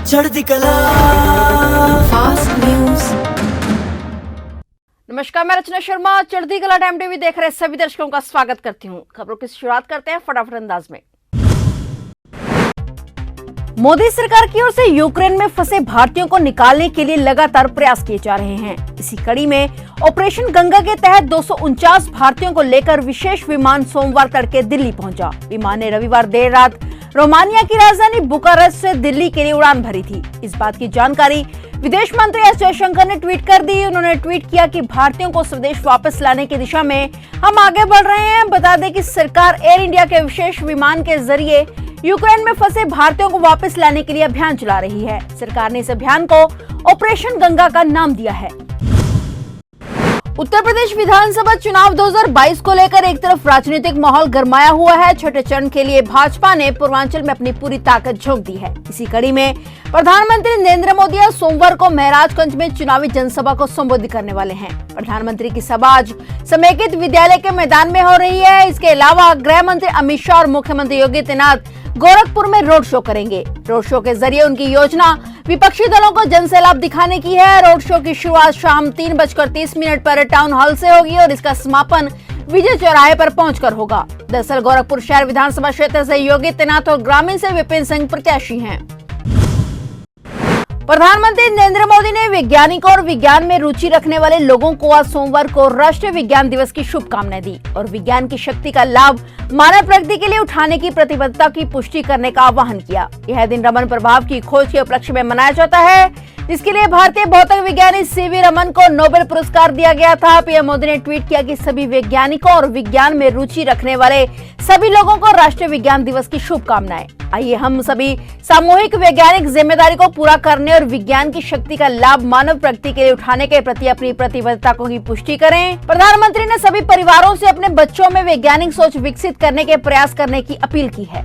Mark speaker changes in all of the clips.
Speaker 1: चढ़ती कला fast news.
Speaker 2: नमस्कार, मैं रचना शर्मा चढ़ती कला टाइम टीवी देख रहे सभी दर्शकों का स्वागत करती हूं। खबरों की शुरुआत करते हैं फटाफट अंदाज में। मोदी सरकार की ओर से यूक्रेन में फंसे भारतीयों को निकालने के लिए लगातार प्रयास किए जा रहे हैं। इसी कड़ी में ऑपरेशन गंगा के तहत 249 भारतीयों को लेकर विशेष विमान सोमवार तड़के दिल्ली पहुंचा। विमान ने रविवार देर रात रोमानिया की राजधानी बुखारेस्ट से दिल्ली के लिए उड़ान भरी थी। इस बात की जानकारी विदेश मंत्री एस जयशंकर ने ट्वीट कर दी। उन्होंने ट्वीट किया कि भारतीयों को स्वदेश वापस लाने की दिशा में हम आगे बढ़ रहे हैं। बता दें कि सरकार एयर इंडिया के विशेष विमान के जरिए यूक्रेन में फंसे भारतीयों को वापस लाने के लिए अभियान चला रही है। सरकार ने इस अभियान को ऑपरेशन गंगा का नाम दिया है। उत्तर प्रदेश विधानसभा चुनाव 2022 को लेकर एक तरफ राजनीतिक माहौल गरमाया हुआ है। छठे चरण के लिए भाजपा ने पूर्वांचल में अपनी पूरी ताकत झोंक दी है। इसी कड़ी में प्रधानमंत्री नरेंद्र मोदी सोमवार को महराजगंज में चुनावी जनसभा को संबोधित करने वाले हैं। प्रधानमंत्री की सभा आज समेकित विद्यालय के मैदान में हो रही है। इसके अलावा गृह मंत्री अमित शाह और मुख्यमंत्री योगी आदित्यनाथ गोरखपुर में रोड शो करेंगे। रोड शो के जरिए उनकी योजना विपक्षी दलों को जनसैलाब दिखाने की है। रोड शो की शुरुआत शाम 3:30 पर टाउन हॉल से होगी और इसका समापन विजय चौराहे पर पहुंचकर होगा। दरअसल गोरखपुर शहर विधानसभा क्षेत्र से योगी आदित्यनाथ और ग्रामीण से विपिन सिंह प्रत्याशी हैं। प्रधानमंत्री नरेंद्र मोदी ने वैज्ञानिकों और विज्ञान में रुचि रखने वाले लोगों को आज सोमवार को राष्ट्रीय विज्ञान दिवस की शुभकामनाएं दी और विज्ञान की शक्ति का लाभ मानव प्रगति के लिए उठाने की प्रतिबद्धता की पुष्टि करने का आह्वान किया। यह दिन रमन प्रभाव की खोज के उपलक्ष्य में मनाया जाता है, जिसके लिए भारतीय भौतिक विज्ञानी सीवी रमन को नोबेल पुरस्कार दिया गया था। पीएम मोदी ने ट्वीट किया कि सभी वैज्ञानिकों और विज्ञान में रुचि रखने वाले सभी लोगों को राष्ट्रीय विज्ञान दिवस की शुभकामनाएं। आइए हम सभी सामूहिक वैज्ञानिक जिम्मेदारी को पूरा करने और विज्ञान की शक्ति का लाभ मानव प्रगति के लिए उठाने के प्रति अपनी प्रतिबद्धता की पुष्टि करें। प्रधानमंत्री ने सभी परिवारों से अपने बच्चों में वैज्ञानिक सोच विकसित करने के प्रयास करने की अपील की है।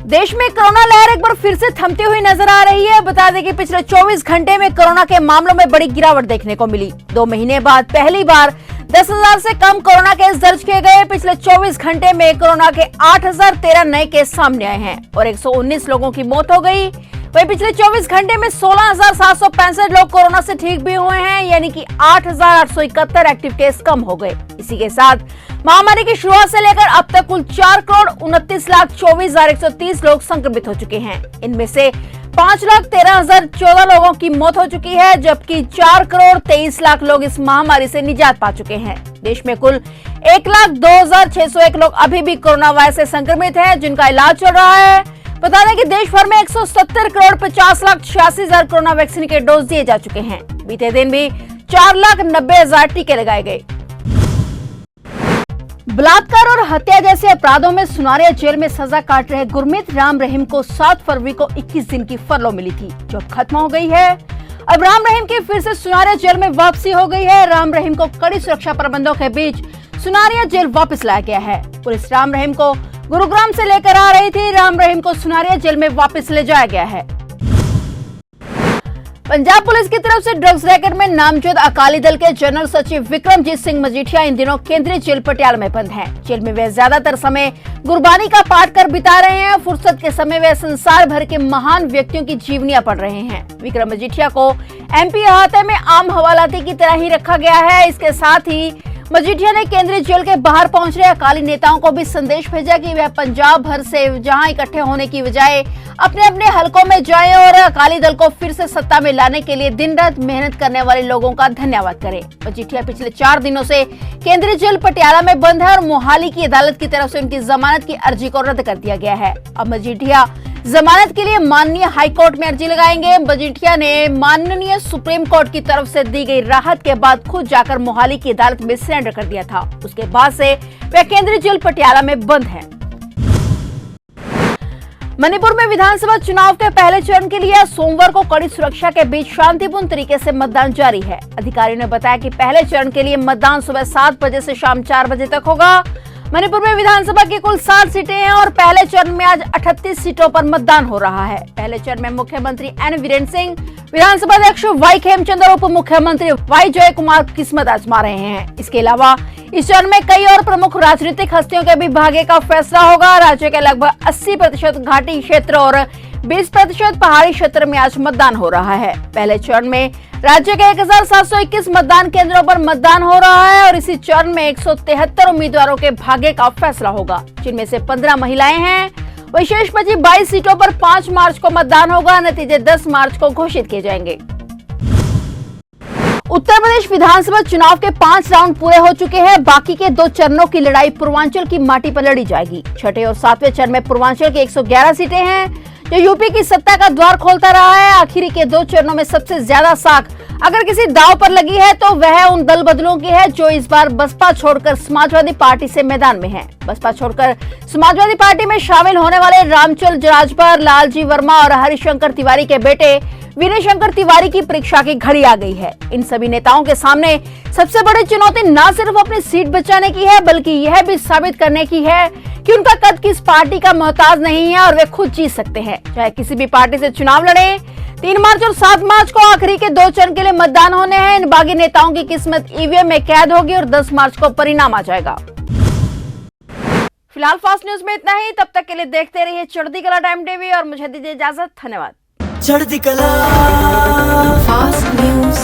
Speaker 2: देश में कोरोना लहर एक बार फिर से थमती हुई नजर आ रही है। बता दें कि पिछले 24 घंटे में कोरोना के मामलों में बड़ी गिरावट देखने को मिली। 2 महीने बाद पहली बार 10,000 से कम कोरोना केस दर्ज किए गए। पिछले 24 घंटे में कोरोना के 8,013 नए केस सामने आए हैं और 119 लोगों की मौत हो गई। वहीं पिछले 24 घंटे में 16,765 लोग कोरोना से ठीक भी हुए हैं, यानी कि 8,871 एक्टिव केस कम हो गए। इसी के साथ महामारी की शुरुआत से लेकर अब तक कुल 4,29,24,130 लोग संक्रमित हो चुके हैं। इनमें से 5,13,014 लोगों की मौत हो चुकी है, जबकि 4,23,00,000 लोग इस महामारी से निजात पा चुके हैं। देश में कुल 1,02,601 लोग अभी भी कोरोना वायरस से संक्रमित हैं, जिनका इलाज चल रहा है। बता दें कि देश भर में 170,50,86,000 कोरोना वैक्सीन के डोज दिए जा चुके हैं। बीते दिन भी 4,90,000 टीके लगाए गए। बलात्कार और हत्या जैसे अपराधों में सुनारिया जेल में सजा काट रहे गुरमीत राम रहीम को 7 फरवरी को 21 दिन की फरलो मिली थी, जो खत्म हो गई है। अब राम रहीम की फिर से सुनारिया जेल में वापसी हो गई है। राम रहीम को कड़ी सुरक्षा प्रबंधों के बीच सुनारिया जेल वापस लाया गया है। पुलिस राम रहीम को गुरुग्राम से लेकर आ रही थी। राम रहीम को सुनारिया जेल में वापस ले जाया गया है। पंजाब पुलिस की तरफ से ड्रग्स रैकेट में नामजद अकाली दल के जनरल सचिव विक्रमजीत सिंह मजीठिया इन दिनों केंद्रीय जेल पटियाला में बंद हैं। जेल में वे ज्यादातर समय गुरबानी का पाठ कर बिता रहे हैं। फुर्सत के समय वे संसार भर के महान व्यक्तियों की जीवनियां पढ़ रहे हैं। विक्रम मजीठिया को एमपी अहाते में आम हवालाती की तरह ही रखा गया है। इसके साथ ही मजीठिया ने केंद्रीय जेल के बाहर पहुंच रहे अकाली नेताओं को भी संदेश भेजा कि वह पंजाब भर से जहां इकट्ठे होने की बजाय अपने अपने हलकों में जाएं और अकाली दल को फिर से सत्ता में लाने के लिए दिन रात मेहनत करने वाले लोगों का धन्यवाद करें। मजीठिया पिछले 4 दिनों से केंद्रीय जेल पटियाला में बंद है और मोहाली की अदालत की तरफ से उनकी जमानत की अर्जी को रद्द कर दिया गया है। अब मजीठिया जमानत के लिए माननीय हाई कोर्ट में अर्जी लगाएंगे। मजीठिया ने माननीय सुप्रीम कोर्ट की तरफ से दी गई राहत के बाद खुद जाकर मोहाली की अदालत में सरेंडर कर दिया था। उसके बाद से वे केंद्रीय जेल पटियाला में बंद हैं। मणिपुर में विधानसभा चुनाव के पहले चरण के लिए सोमवार को कड़ी सुरक्षा के बीच शांतिपूर्ण तरीके से मतदान जारी है। अधिकारियों ने बताया कि पहले चरण के लिए मतदान सुबह 7 बजे से शाम 4 बजे तक होगा। मणिपुर में विधानसभा की कुल 7 सीटें हैं और पहले चरण में आज 38 सीटों पर मतदान हो रहा है। पहले चरण में मुख्यमंत्री एन वीरेंद्र सिंह, विधानसभा अध्यक्ष वाई खेमचंद और उप मुख्यमंत्री वाई जय कुमार किस्मत आजमा रहे हैं। इसके अलावा इस चरण में कई और प्रमुख राजनीतिक हस्तियों के भी भाग्य का फैसला होगा। राज्य के लगभग 80% घाटी क्षेत्र और 20% पहाड़ी क्षेत्र में आज मतदान हो रहा है। पहले चरण में राज्य के 1721 मतदान केंद्रों पर मतदान हो रहा है और इसी चरण में 173 उम्मीदवारों के भाग्य का फैसला होगा, जिनमें से 15 महिलाएं हैं। वहीं शेष बची 22 सीटों पर 5 मार्च को मतदान होगा। नतीजे 10 मार्च को घोषित किए जाएंगे। उत्तर प्रदेश विधानसभा चुनाव के 5 राउंड पूरे हो चुके हैं। बाकी के 2 चरणों की लड़ाई पूर्वांचल की माटी पर लड़ी जाएगी। छठे और 7वें चरण में पूर्वांचल की 111 सीटें हैं, जो यूपी की सत्ता का द्वार खोलता रहा है। आखिरी के 2 चरणों में सबसे ज्यादा साख अगर किसी दांव पर लगी है तो वह उन दल बदलों की है जो इस बार बसपा छोड़कर समाजवादी पार्टी से मैदान में है। बसपा छोड़कर समाजवादी पार्टी में शामिल होने वाले रामचंद्र जराजपर, लालजी वर्मा और हरिशंकर तिवारी के बेटे विनय शंकर तिवारी की परीक्षा की घड़ी आ गई है। इन सभी नेताओं के सामने सबसे बड़ी चुनौती न सिर्फ अपनी सीट बचाने की है, बल्कि यह भी साबित करने की है कि उनका कद किस पार्टी का मोहताज नहीं है और वे खुद जीत सकते हैं, चाहे किसी भी पार्टी से चुनाव लड़े। 3 मार्च और 7 मार्च को आखिरी के 2 चरण के लिए मतदान होने हैं। इन बागी नेताओं की किस्मत ईवीएम में कैद होगी और 10 मार्च को परिणाम आ जाएगा। फिलहाल फास्ट न्यूज में इतना ही। तब तक के लिए देखते रहिए चढ़ती कला टाइम टीवी और मुझे दीजिए इजाजत। धन्यवाद।
Speaker 1: चढ़ती कला फास्ट न्यूज।